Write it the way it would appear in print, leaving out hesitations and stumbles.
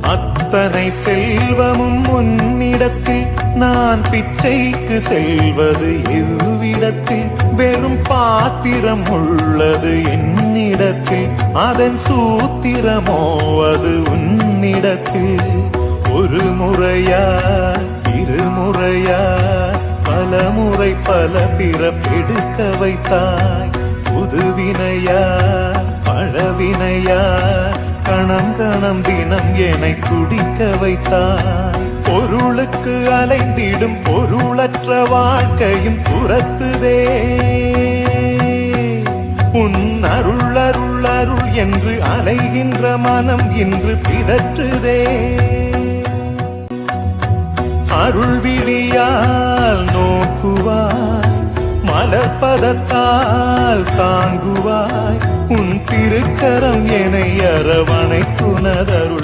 அத்தனை செல்வமும் உன்னிடத்தில் நான் பிச்சைக்கு செல்வது எவ்விடத்தில் வெறும் பாத்திரம் உள்ளது என்னிடத்தில் அதன் சூத்திரமோ அது உன்னிடத்தில் ஒரு முறையா இருமுறையா பல முறை பல பிறப்பெடுக்க வைத்தாய் புதுவினையா பழவினையா கணம் கணம் தினம் என்னை குடிக்க வைத்தாய் பொருளுக்கு அலைந்திடும் பொருளற்ற வாழ்க்கையும் துரத்துதே உன் அருள் அருள் அருள் என்று அலைகின்ற மனம் இன்று பிதற்றுதே அருள் விழியால் நோக்குவாய் மலர்பதத்தால் தாங்குவாய் உன் திருக்கரம் என்னை அரவணைத்துணதருள்